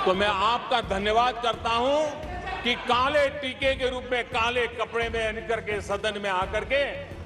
तो मैं आपका धन्यवाद करता हूं कि काले टीके के रूप में काले कपड़े में निकल के सदन में आकर के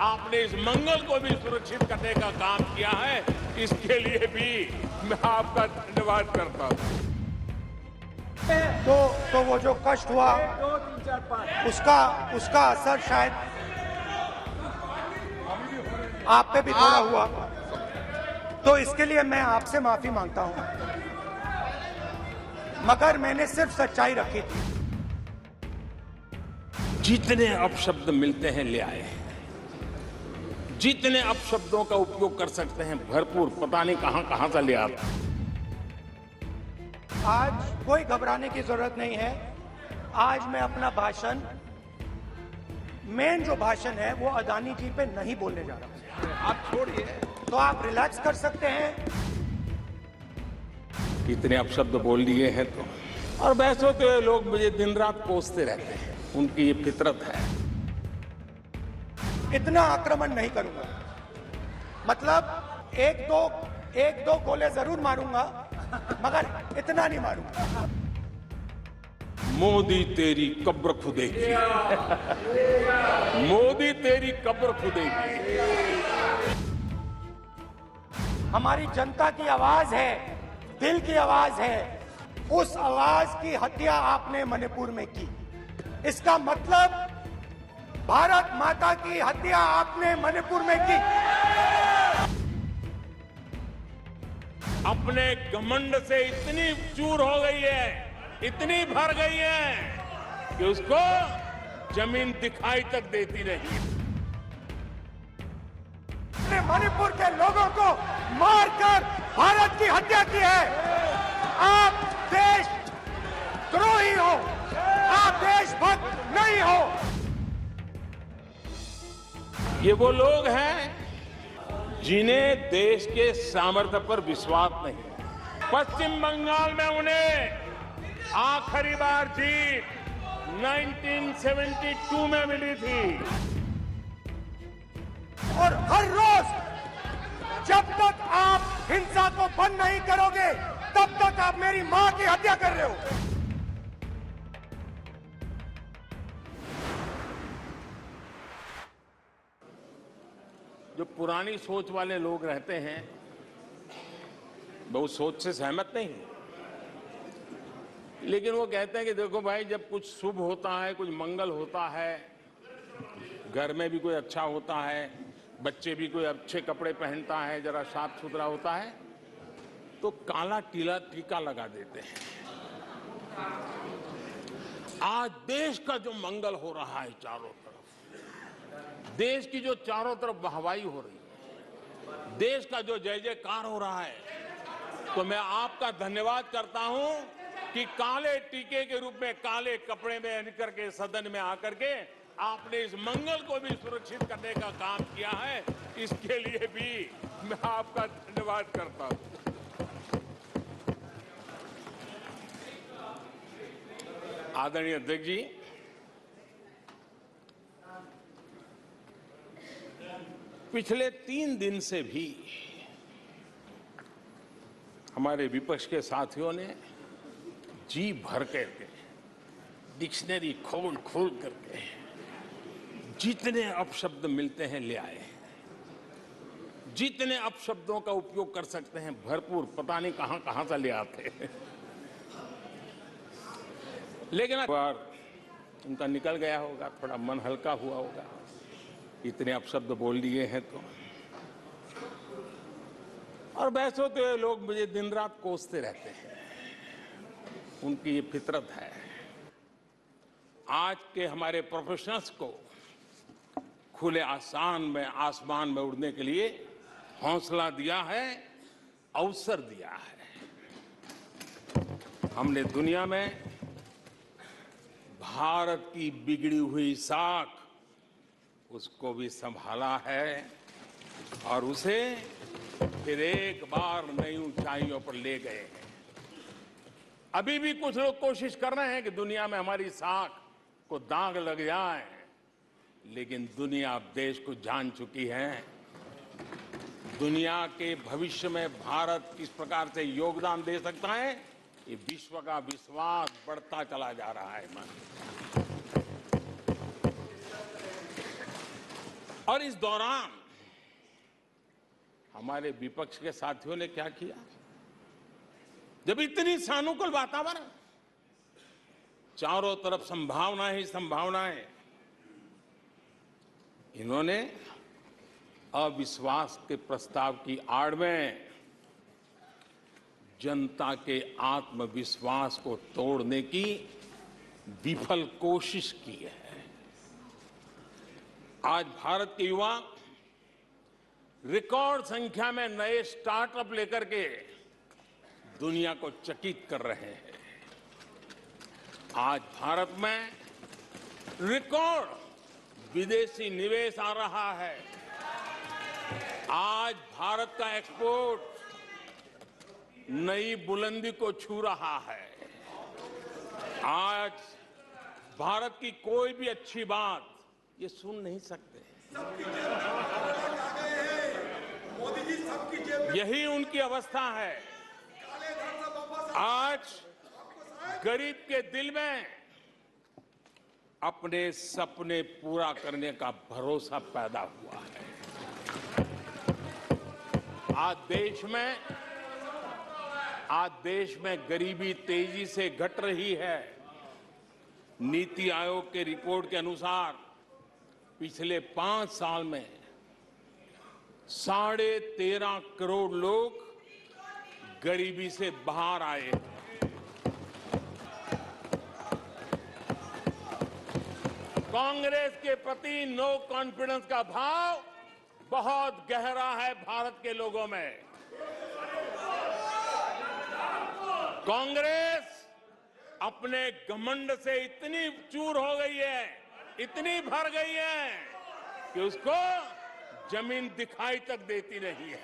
आपने इस मंगल को भी सुरक्षित करने का काम किया है। इसके लिए भी मैं आपका धन्यवाद करता हूं। तो वो जो कष्ट हुआ उसका असर शायद आप पे भी थोड़ा हुआ, तो इसके लिए मैं आपसे माफी मांगता हूं, मगर मैंने सिर्फ सच्चाई रखी थी। जितने अपशब्द मिलते हैं ले आए, जितने अपशब्दों का उपयोग कर सकते हैं भरपूर, पता नहीं कहां से ले आते। आज कोई घबराने की जरूरत नहीं है। आज मैं अपना भाषण, मेन जो भाषण है वो अदानी जी पे नहीं बोलने जा रहा हूं। आप छोड़िए, तो आप रिलैक्स कर सकते हैं। इतने अपशब्द बोल दिए हैं तो, और वैसे तो लोग मुझे दिन रात कोसते रहते हैं, उनकी ये फितरत है। इतना आक्रमण नहीं करूंगा, मतलब एक दो गोले जरूर मारूंगा, मगर इतना नहीं मारूंगा। मोदी तेरी कब्र खुदेगी, मोदी तेरी कब्र खुदेगी। हमारी जनता की आवाज है, दिल की आवाज है, उस आवाज की हत्या आपने मणिपुर में की। इसका मतलब भारत माता की हत्या आपने मणिपुर में की। अपने घमंड से इतनी चूर हो गई है, इतनी भर गई है कि उसको जमीन दिखाई तक देती नहीं। ने मणिपुर के लोगों को मारकर भारत की हत्या की है। आप देश द्रोही हो, आप देशभक्त नहीं हो। ये वो लोग हैं जिन्हें देश के सामर्थ्य पर विश्वास नहीं। पश्चिम बंगाल में उन्हें आखिरी बार जीत 1972 में मिली थी। और हर रोज जब तक आप हिंसा को बंद नहीं करोगे, तब तक आप मेरी मां की हत्या कर रहे हो। जो पुरानी सोच वाले लोग रहते हैं, मैं उस सोच से सहमत नहीं हूं, लेकिन वो कहते हैं कि देखो भाई, जब कुछ शुभ होता है, कुछ मंगल होता है, घर में भी कोई अच्छा होता है, बच्चे भी कोई अच्छे कपड़े पहनता है, जरा साफ सुथरा होता है, तो काला टीका लगा देते हैं। आज देश का जो मंगल हो रहा है चारों तरफ, देश की जो चारों तरफ वाहवाही हो रही है, देश का जो जय जयकार हो रहा है, तो मैं आपका धन्यवाद करता हूं कि काले टीके के रूप में काले कपड़े में निकल के सदन में आकर के आपने इस मंगल को भी सुरक्षित करने का काम किया है। इसके लिए भी मैं आपका धन्यवाद करता हूं। आदरणीय अध्यक्ष जी, पिछले 3 दिन से भी हमारे विपक्ष के साथियों ने जी भर करके, डिक्शनरी खोल खोल करके जितने अपशब्द मिलते हैं ले आए, जितने अपशब्दों का उपयोग कर सकते हैं भरपूर, पता नहीं कहां से ले आते हैं। लेकिन एक बार उनका निकल गया होगा, थोड़ा मन हल्का हुआ होगा, इतने अपशब्द बोल दिए हैं तो। और वैसे तो ये लोग मुझे दिन रात कोसते रहते हैं, उनकी ये फितरत है। आज के हमारे प्रोफेशनल्स को खुले आसमान में उड़ने के लिए हौसला दिया है, अवसर दिया है। हमने दुनिया में भारत की बिगड़ी हुई साख, उसको भी संभाला है और उसे फिर एक बार नई ऊंचाइयों पर ले गए हैं। अभी भी कुछ लोग कोशिश कर रहे हैं कि दुनिया में हमारी साख को दाग लग जाए, लेकिन दुनिया अब देश को जान चुकी है। दुनिया के भविष्य में भारत किस प्रकार से योगदान दे सकता है, ये विश्व का विश्वास बढ़ता चला जा रहा है मन। और इस दौरान हमारे विपक्ष के साथियों ने क्या किया? जब इतनी सानुकूल वातावरण, चारों तरफ संभावनाएं ही संभावनाएं, इन्होंने अविश्वास के प्रस्ताव की आड़ में जनता के आत्मविश्वास को तोड़ने की विफल कोशिश की है। आज भारत के युवा रिकॉर्ड संख्या में नए स्टार्टअप लेकर के दुनिया को चकित कर रहे हैं। आज भारत में रिकॉर्ड विदेशी निवेश आ रहा है। आज भारत का एक्सपोर्ट नई बुलंदी को छू रहा है। आज भारत की कोई भी अच्छी बात ये सुन नहीं सकते। यही उनकी अवस्था है। आज गरीब के दिल में अपने सपने पूरा करने का भरोसा पैदा हुआ है। आज देश में गरीबी तेजी से घट रही है। नीति आयोग के रिपोर्ट के अनुसार पिछले 5 साल में 13.5 करोड़ लोग गरीबी से बाहर आए हैं। कांग्रेस के प्रति नो कॉन्फिडेंस का भाव बहुत गहरा है भारत के लोगों में। कांग्रेस अपने घमंड से इतनी चूर हो गई है, इतनी भर गई है कि उसको जमीन दिखाई तक देती नहीं है।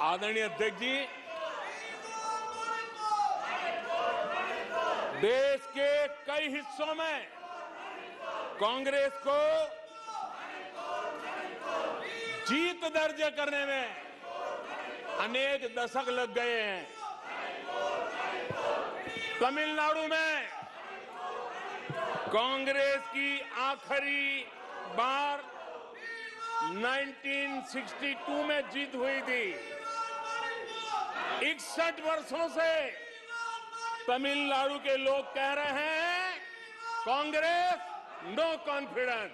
आदरणीय अध्यक्ष जी, देश के कई हिस्सों में कांग्रेस को जीत दर्ज करने में अनेक दशक लग गए हैं। तमिलनाडु में कांग्रेस की आखिरी बार 1962 में जीत हुई थी। 61 वर्षों से तमिलनाडु के लोग कह रहे हैं कांग्रेस नो कॉन्फिडेंस।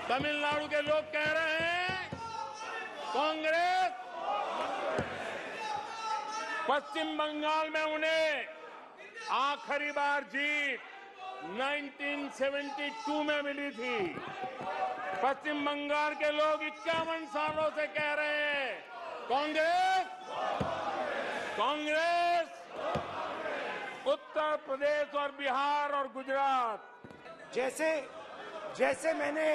तमिलनाडु के लोग कह रहे हैं कांग्रेस। पश्चिम बंगाल में उन्हें आखिरी बार जीत 1972 में मिली थी। पश्चिम बंगाल के लोग 51 सालों से कह रहे हैं कांग्रेस कांग्रेस। उत्तर प्रदेश और बिहार और गुजरात, जैसे मैंने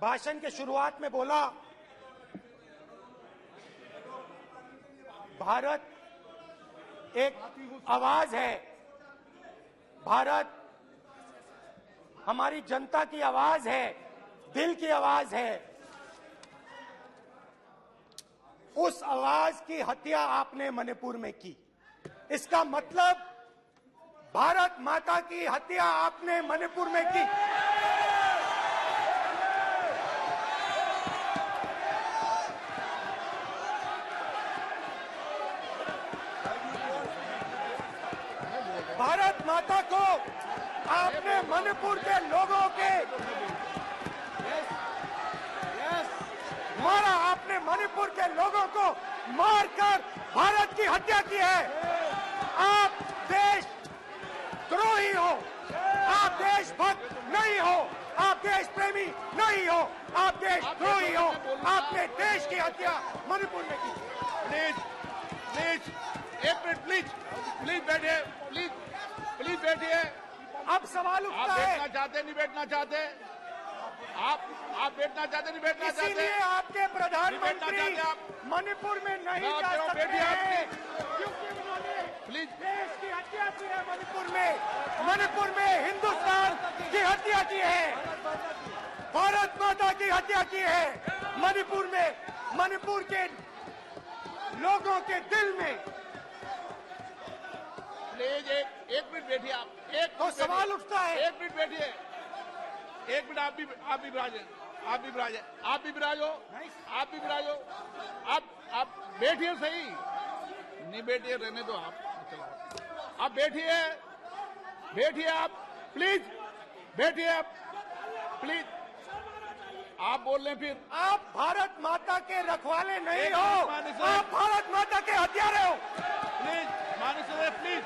भाषण के शुरुआत में बोला, भारत एक आवाज है। भारत हमारी जनता की आवाज है, दिल की आवाज है। उस आवाज की हत्या आपने मणिपुर में की। इसका मतलब भारत माता की हत्या आपने मणिपुर में की। भारत माता को आपने मणिपुर के लोगों के मारा। आपने मणिपुर के लोगों को मारकर भारत की हत्या की है। आप देशद्रोही हो, आप देशभक्त नहीं हो, आप देश प्रेमी नहीं हो, आप देशद्रोही हो। आपने देश की हत्या मणिपुर में की। प्लीज एक मिनट, प्लीज बैठिए, प्लीज बैठिए। अब सवाल उठता आप है, बैठना चाहते नहीं बैठना चाहते? आप बैठना चाहते नहीं बैठना चाहते? इसीलिए आपके प्रधानमंत्री मणिपुर में नहीं जा सकते हैं क्योंकि उन्होंने प्लीज देश की हत्या की है। मणिपुर में हिंदुस्तान की हत्या की है, भारत माता की हत्या की है। मणिपुर में मणिपुर के लोगों के दिल में। प्लीज एक मिनट बैठिए आप। एक तो मिनट सवाल बैठिए। उठता है। एक मिनट बैठिए। एक मिनट आप भी विराजे। आप भी विराजे। आप भी विराजो। आप भी विराजो। आप बैठिए सही। नहीं बैठिए, रहने दो आप। चलो आप बैठिए। बैठिए आप प्लीज। बैठिए आप प्लीज। आप बोल रहे हैं फिर। आप भारत माता के रखवाले नहीं एक हो, मिनट माने सर। आप भारत माता के हत्यारे हो। प्लीज माननीय सदस्य प्लीज।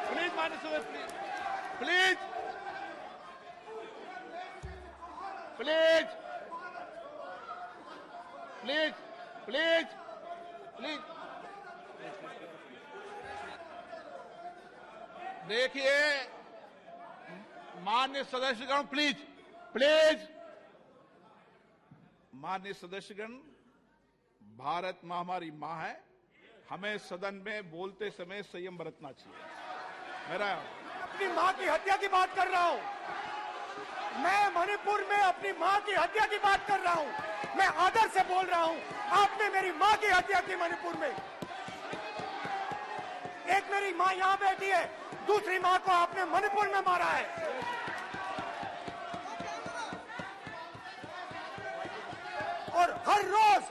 प्लीज माननीय सदस्य please. Please please please please please. देखिए माननीय सदस्यगण, प्लीज प्लीज। माननीय सदस्यगण, भारत मां हमारी मां है। हमें सदन में बोलते समय संयम बरतना चाहिए। मेरा अपनी मां की हत्या की बात कर रहा हूं। मैं मणिपुर में अपनी मां की हत्या की बात कर रहा हूं। मैं आदर से बोल रहा हूं। आपने मेरी मां की हत्या की मणिपुर में। एक मेरी मां यहां बैठी है, दूसरी मां को आपने मणिपुर में मारा है। और हर रोज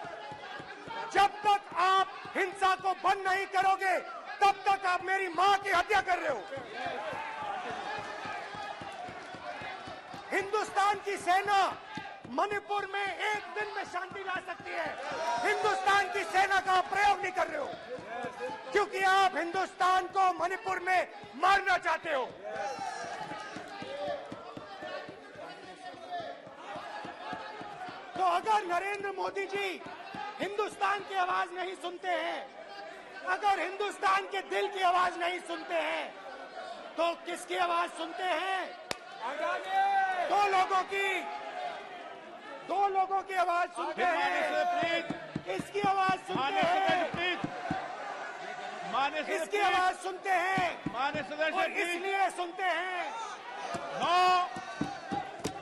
जब तक आप हिंसा को बंद नहीं करोगे, तब तक आप मेरी मां की हत्या कर रहे हो। हिंदुस्तान की सेना मणिपुर में एक दिन में शांति ला सकती है। हिंदुस्तान की सेना का प्रयोग नहीं कर रहे हो, क्योंकि आप हिंदुस्तान को मणिपुर में मारना चाहते हो। तो अगर नरेंद्र मोदी जी हिंदुस्तान की आवाज नहीं सुनते हैं, अगर हिंदुस्तान के दिल की आवाज नहीं सुनते हैं, तो किसकी आवाज सुनते हैं? दो लोगों की आवाज सुनते हैं। इसकी आवाज सुनते हैं, इसकी आवाज सुनते हैं, माननीय सदस्य और प्लीज। इसलिए सुनते हैं।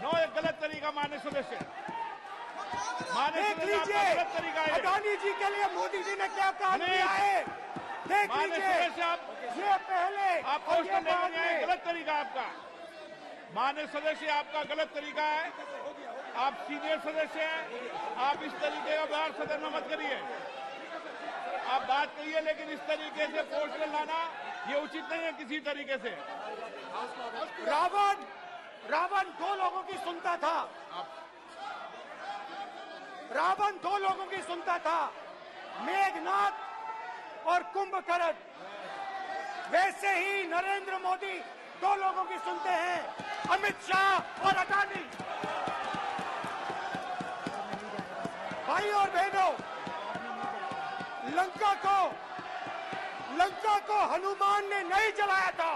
नो ये गलत तरीका। माननीय सदस्य, देख लीजिए गलत तरीका है। अडानी जी के लिए मोदी जी ने क्या काम प्लीज। किया है। देख माननीय लीजिए, सदस्य, आप ये पहले आपको और उसको ये लेकर बाद नहीं आए। में। गलत तरीका आपका। माननीय सदस्य, आपका गलत तरीका है। आप सीनियर सदस्य हैं। आप इस तरीके का व्यवहार सदन में मत करिए। आप बात करिए, लेकिन इस तरीके से पोस्टर लाना ये उचित नहीं है किसी तरीके से। रावण दो लोगों की सुनता था। रावण दो लोगों की सुनता था, मेघनाथ और कुंभकर्ण। वैसे ही नरेंद्र मोदी दो लोगों की सुनते हैं, अमित शाह और अडानी। भाई और बहनों, लंका को हनुमान ने नहीं जलाया था,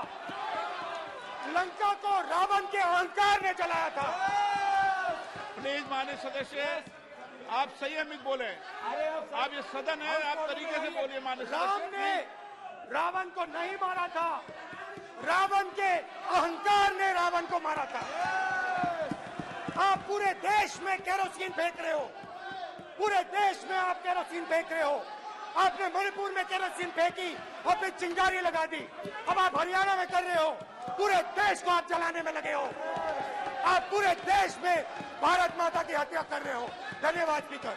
लंका को रावण के अहंकार ने जलाया था। प्लीज माननीय सदस्य, आप संयमित बोले। आप ये सदन है, आप तरीके से बोलिए। माननीय राम सदस्य, ने रावण को नहीं मारा था, रावण के अहंकार ने रावण को मारा था। आप पूरे देश में केरोसिन फेंक रहे हो, पूरे देश में आप केरोसिन फेंक रहे हो। आपने मणिपुर में केरोसिन फेंकी और फिर चिंगारी लगा दी। अब आप हरियाणा में कर रहे हो, पूरे देश को आप जलाने में लगे हो। आप पूरे देश में भारत माता की हत्या कर रहे हो। धन्यवाद स्पीकर।